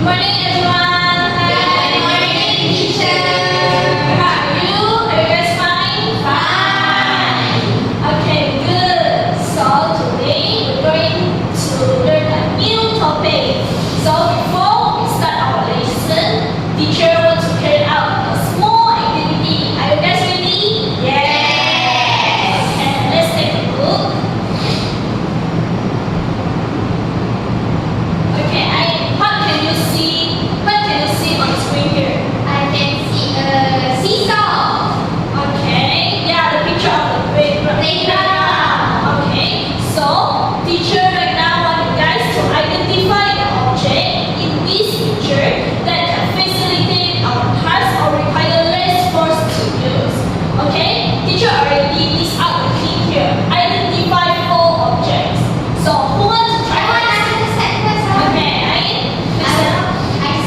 morning, everyone. Good morning, teacher. How are you? Are you guys fine? Fine. Okay, good. So today we're going to learn a new topic. So before we start our lesson, teacher wants to carry out a small activity. Are you guys ready? Yes. Okay, let's take a look. Okay, what can you see? What can you see on the screen here? I can see a seesaw. Okay, yeah, the picture of the playground. Okay, so teacher right now want you guys to identify the object in this picture that can facilitate our task or require less force to use. Okay, teacher already list out the key here. Identify 4 objects. So who wants to I try? want to start first. Okay, I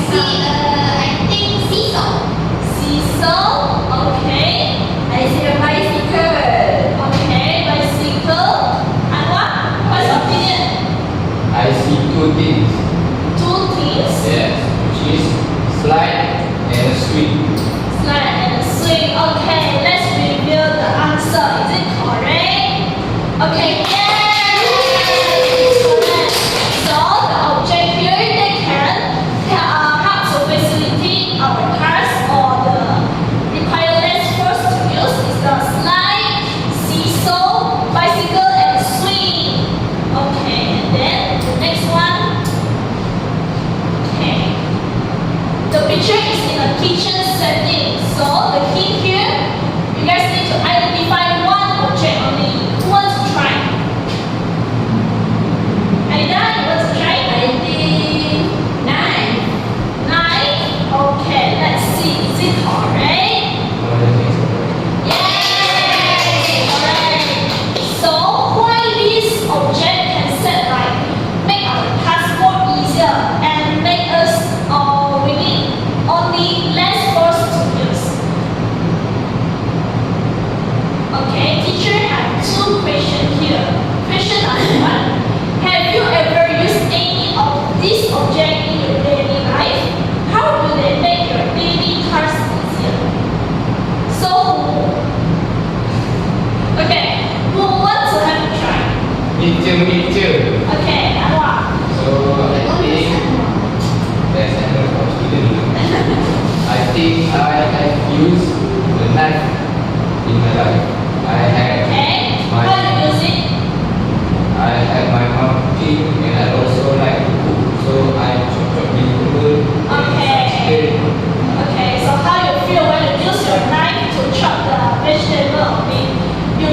see I think seesaw. seesaw. Okay. I see a bicycle. Okay, bicycle. And what? What's your opinion? I see 2 things. 2 things. Yes, which is slide and swing. Slide and swing. Okay, let's reveal the answer. Is it correct? Okay, yes! Correct. So the object here that can help to facilitate our task or the require less force to use is the slide, seesaw, bicycle, and swing. Okay, and then the next one. Okay. The picture is in a kitchen setting. So the key here, you guys need to identify one object only. Who wants to try? Aida, you want to try? I think knife. Knife. Okay, let's see. Is it correct? Yes, correct. So why this object can set like make our task more easier and make us we need only less force to use. Okay, teacher have 2 questions here. Question number 1. Have you ever used any of these objects in your daily life? How do they make your daily tasks easier? So, okay, who wants to have a try? Me too. Okay, Anwar. So I think there's another for student. I think I have used the knife in my life. I have Okay, my how do you use it? I have my mom cooking and I also like to cook. So I chop vegetable Okay. Okay, so how you feel when you use your knife to chop the vegetable or meat? Do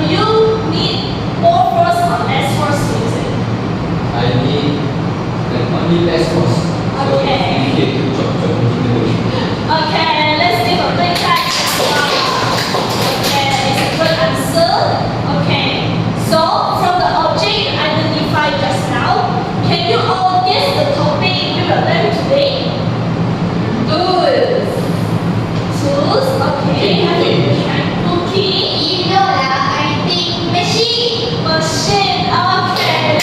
you need more force or less force to use it? I need only less force. So Okay. it's easier to chop vegetable. Okay, let's give a big clap. Okay, it's a good answer. Okay, so from the object you identified just now, can you all guess the topic we will learn today? Tools. Tools, okay. Cooking. You know lah, I think machine. Machine, okay.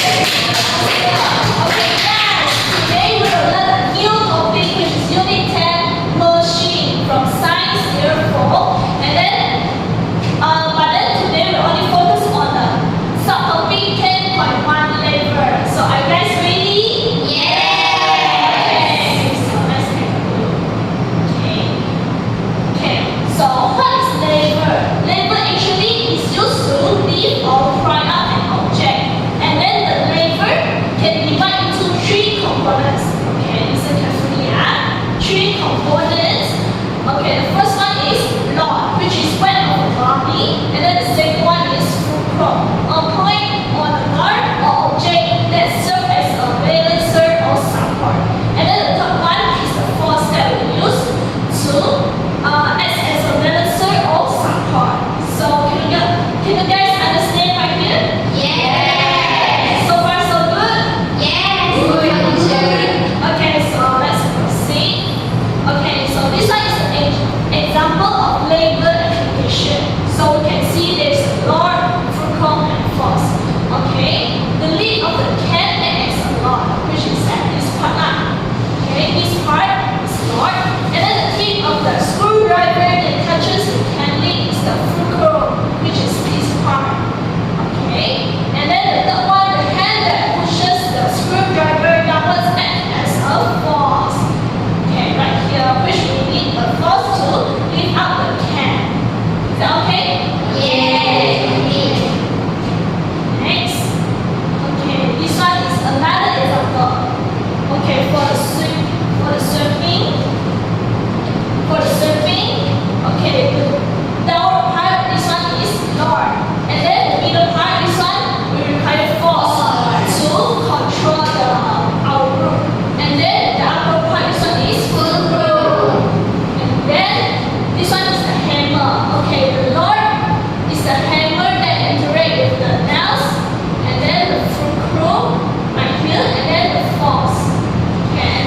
Okay, yes. Today we will learn a new topic which Okay, for the sweeping, okay, the down part, this one is Lord. And then the middle part, this one, we require force to control our group. And then the upper part, this one is group. And then this one is the hammer. Okay, the Lord is the hammer that interact with the nails. And then the crew right here, and then the force. Okay.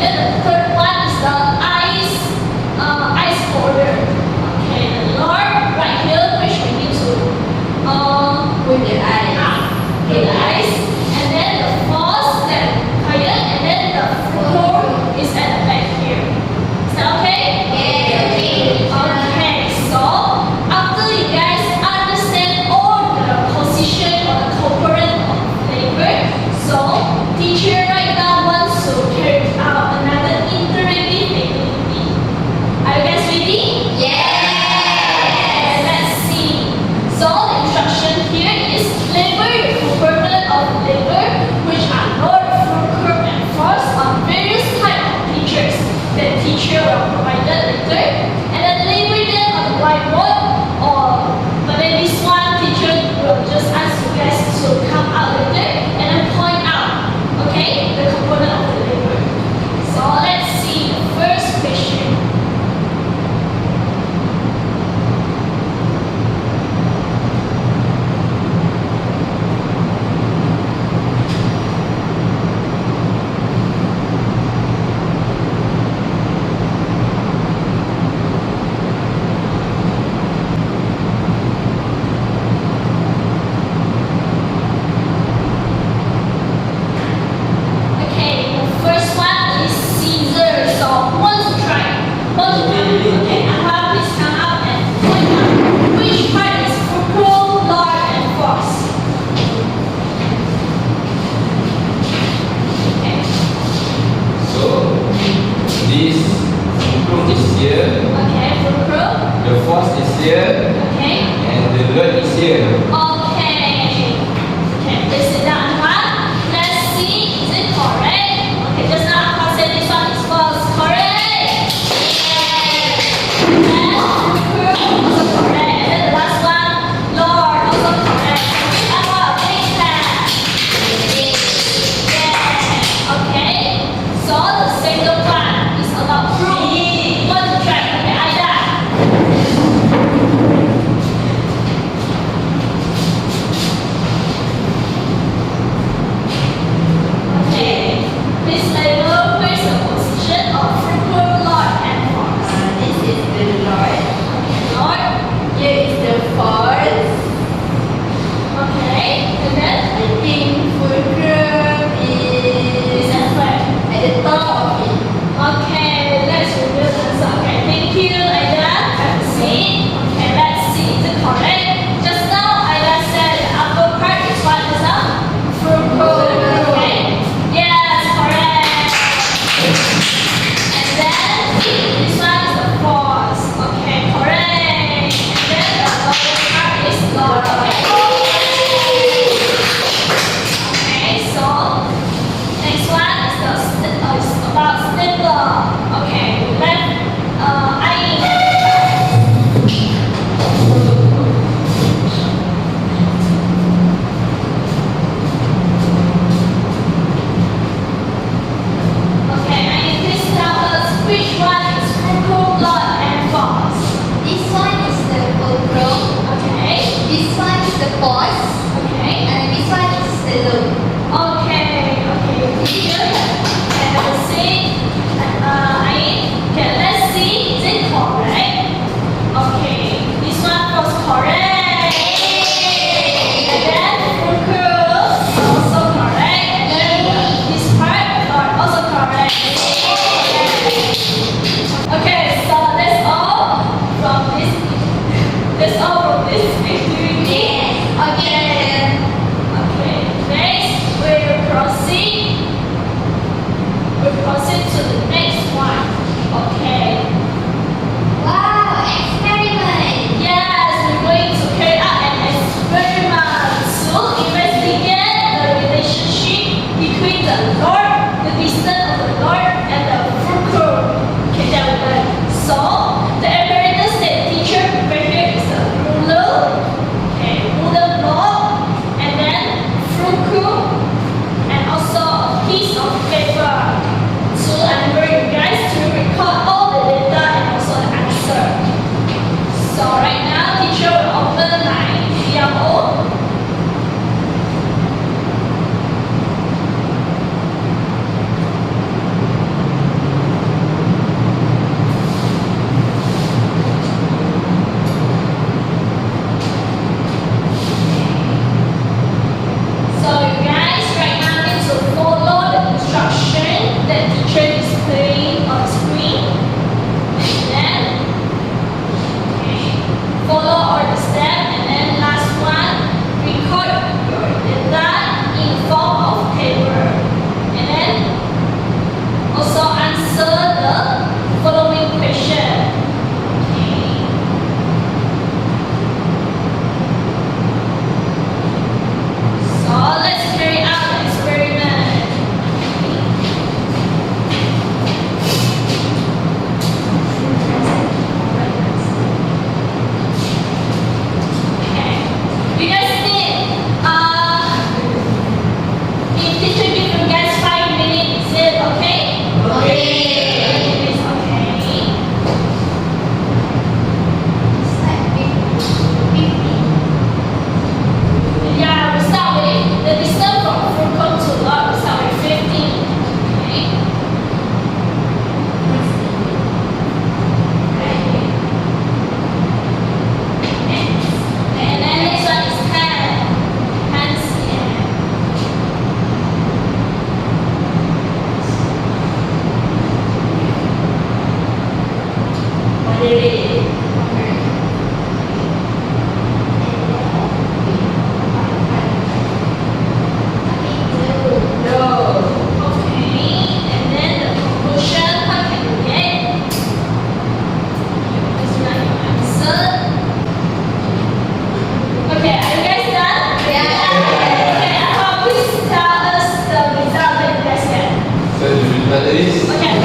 is Okay,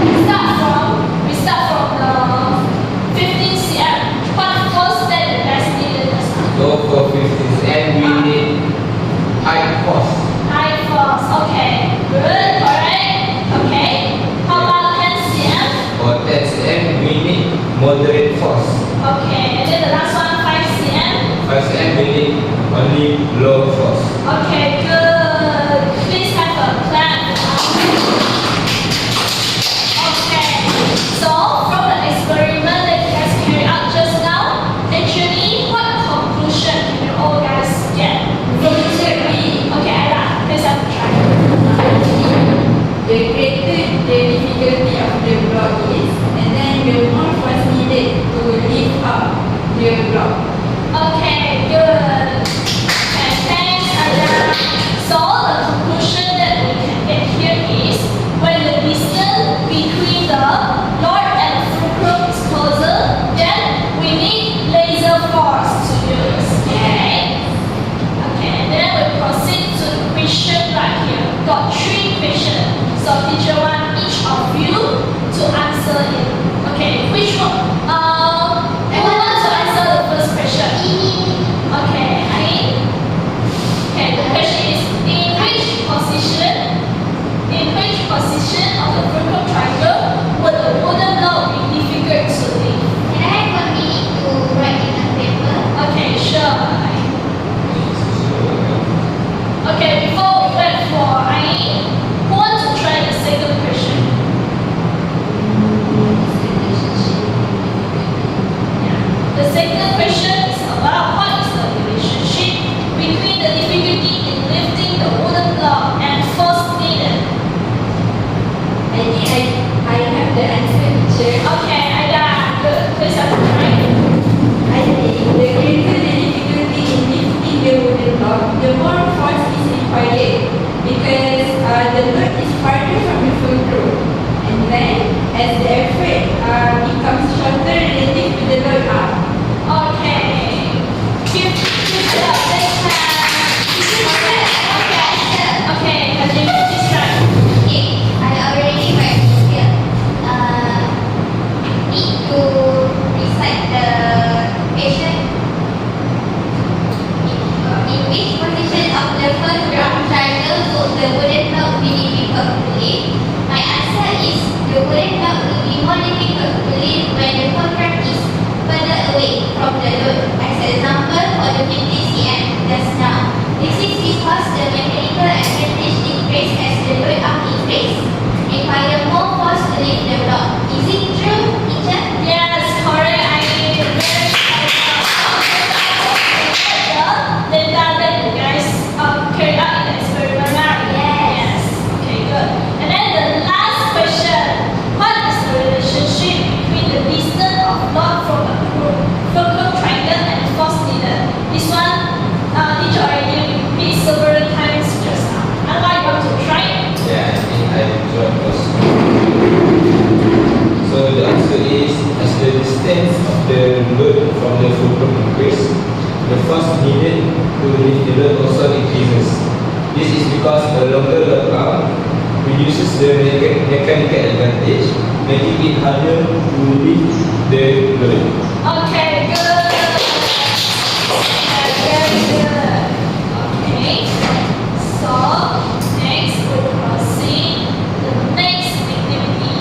we start from the 15 cm. What force that you guys needed just now? so for 15 and we need high force. High force. Okay, good, correct. Okay. How about 10 cm? For 10 cm we need moderate force. Okay, and then the last one 5 cm. 5 cm we need only low force. Okay, good. Please have a clap. Okay, so from the experiment that you guys carried out just now, actually, what conclusion can you all guys get? Okay, Ella, please have a try. The greater the difficulty of the block is, and then the more force needed to lift up the block. Okay, good. Okay, thanks, Ella. So the conclusion that we can get here is when the distance between the Lord and the fulcrum is closer, then we need laser force to use. Okay. Okay, and then we proceed to the question right here. Got 3 questions. So teacher want each of you to answer it. Okay, which one? Who wants to answer the first question? Okay, Ain. Okay, the question is in which position of the fulcrum triangle would the wooden block be difficult to lift? Can I have 1 minute to write in a paper? Okay, sure. Okay, before we wait for Ain, who wants to try the second question? Yeah. The second question is about what is the relationship between the difficulty in lifting the wooden block and force needed? I think I have the answer, teacher. Okay, Aida, good. Please have a try. I think the greater the difficulty in lifting the wooden block, the more force is required because the load is farther from the fulcrum. And then, as the effort becomes shorter relative to the load up. Okay. Keep it up. Let's okay, Hajim, please try. Okay, I already write here. Need to recite the question. In which position of the first round triangle would the wooden block be difficult to lift? My answer is the wooden block will be more difficult to lift when the fulcrum is further away from the load. As example for the 50 cm just now. This is because the mechanical advantage increase as the load up increase. Require more force to lift the block. Is it true, teacher? Yes, correct. I very the data that you guys carried out in the experiment, right? Yes. Okay, good. And then the last question: what is the relationship between the distance of load from the fulcrum triangle and the force needed? This one, teacher already repeat several times just now. And why you want to try? Yeah, I think I join first. So the answer is as the distance of the load from the fulcrum increase, the force needed to lift the load also increases. This is because a longer load arm reduces the mechanical advantage, making it harder to lift the load. Okay, good. Very good. Okay. So next we'll proceed to the next activity.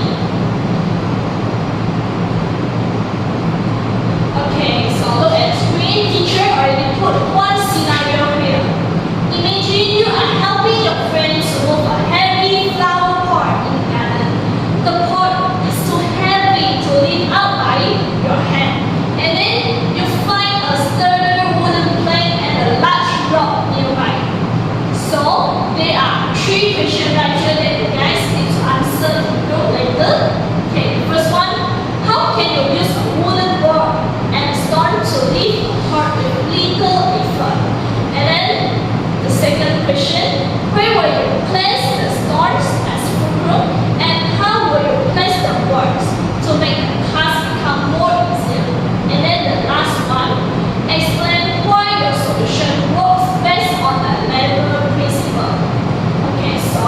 Okay, so look at the screen. Teacher already put one scenario here. Imagine you are helping your friend to move a heavy flower pot in the garden. The pot is too heavy to lift up by your hand. And then you find a sturdy wooden plank and a large rock nearby. So there are 3 questions right here that you guys need to answer in group later. Okay, the first one, how can you use a wooden board and a stone to lift a pot with little effort? And then the second question, where will you place the stones as fulcrum and how will you place the boards to make the task become more easier? And then the last one, explain why your solution works based on the lever principle. Okay, so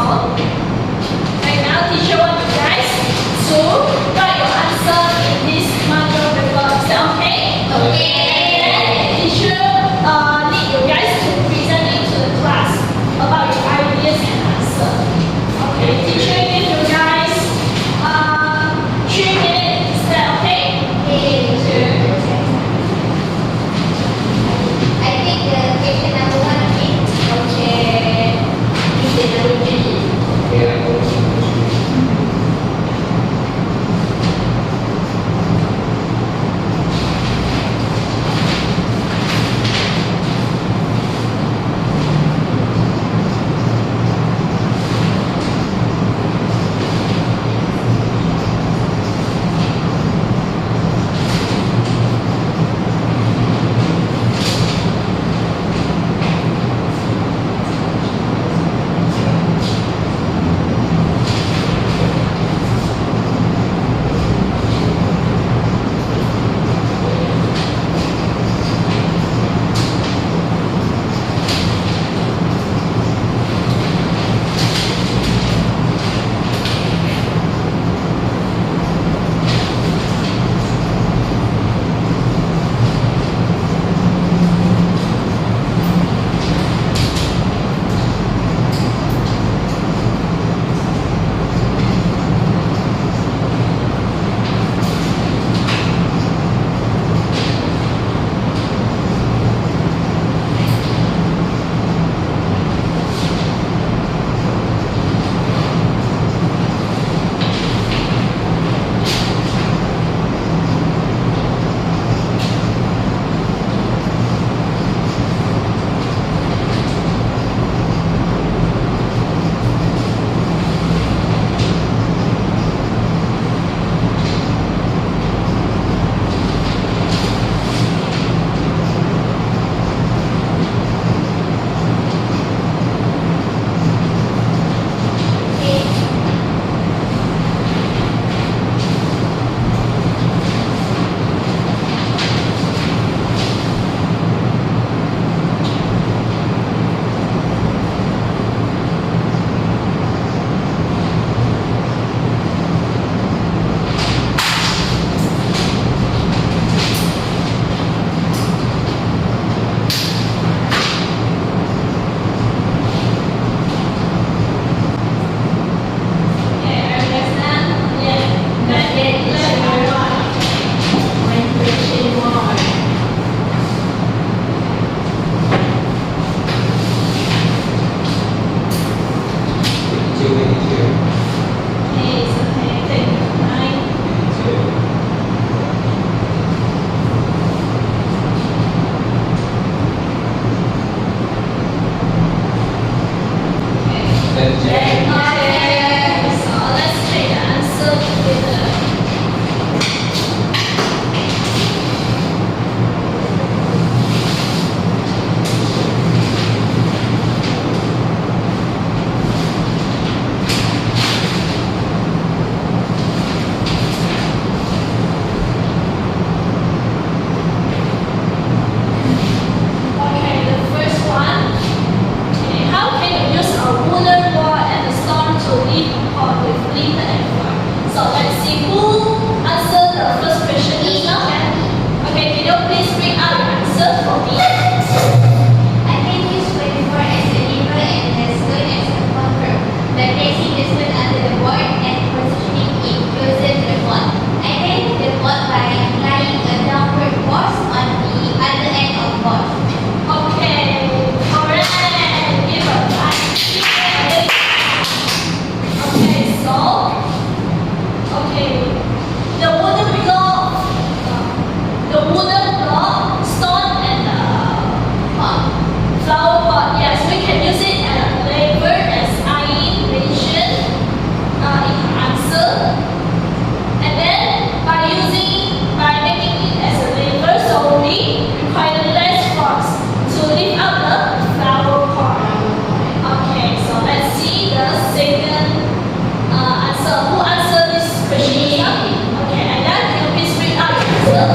answer. Who answered this question? Okay, and then can you please read out your answer?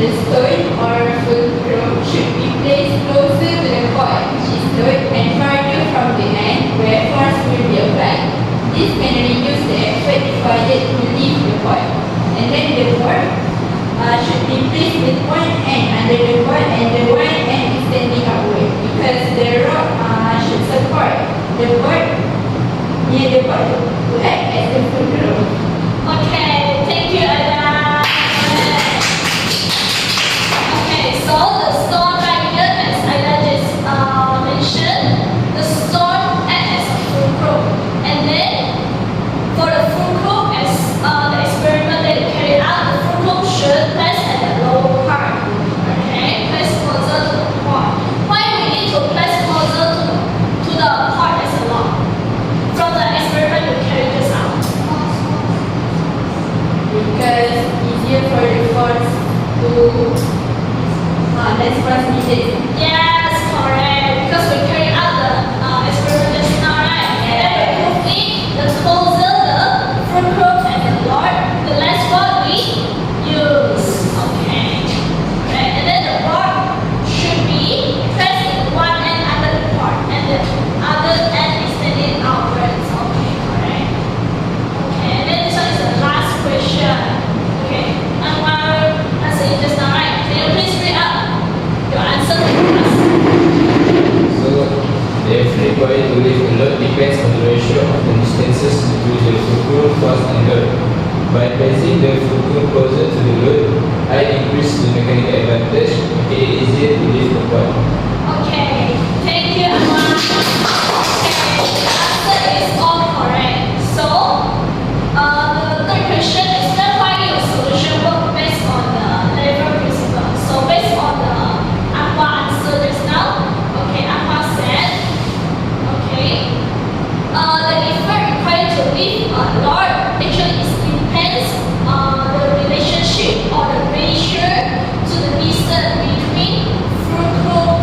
The stone or fulcrum should be placed closer to the point, which is load, and farther from the end, where force will be applied. This can reduce the effort required to leave the point. And then the board should be placed with one end under the board and the one end extending upward, because the rod should support the board near the board to act as the fulcrum. Okay, thank you, Ada. Okay, so the stone right here, as Ada just mentioned, the stone acts as a fulcrum. And then, for the fulcrum, as the experiment that you carry out, the fulcrum should place at the lower part. Okay, place closer to the point. Why we need to place closer to the point as a law? From the experiment you carry this out. Because easier for the force to less force needed. Yes, correct. Because we carry out the experiment just now, right? And then we prove it, the closer the fulcrum and the rod, the less rod we use. Okay. Right. And then the rod should be placed in one end under the part and the other end extended outwards. Okay, correct. Okay, and then this one is the last question. Okay, and while answering just now, right? Can you please read out your answer to us? So, the effort required to lift a load depends on the ratio of the distances between the fulcrum, force, and load. By placing the fulcrum closer to the load, I increase the mechanical advantage, making it easier to lift the point. Okay, thank you, Anwar. Okay, the answer is all correct. So, the third question is then why your solution work based on the lever principle. So, based on the Anwar answer just now, okay, Anwar said, okay, the effort required to lift a load actually is depends on the relationship or the ratio to the distance between fulcrum,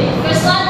Okay, first one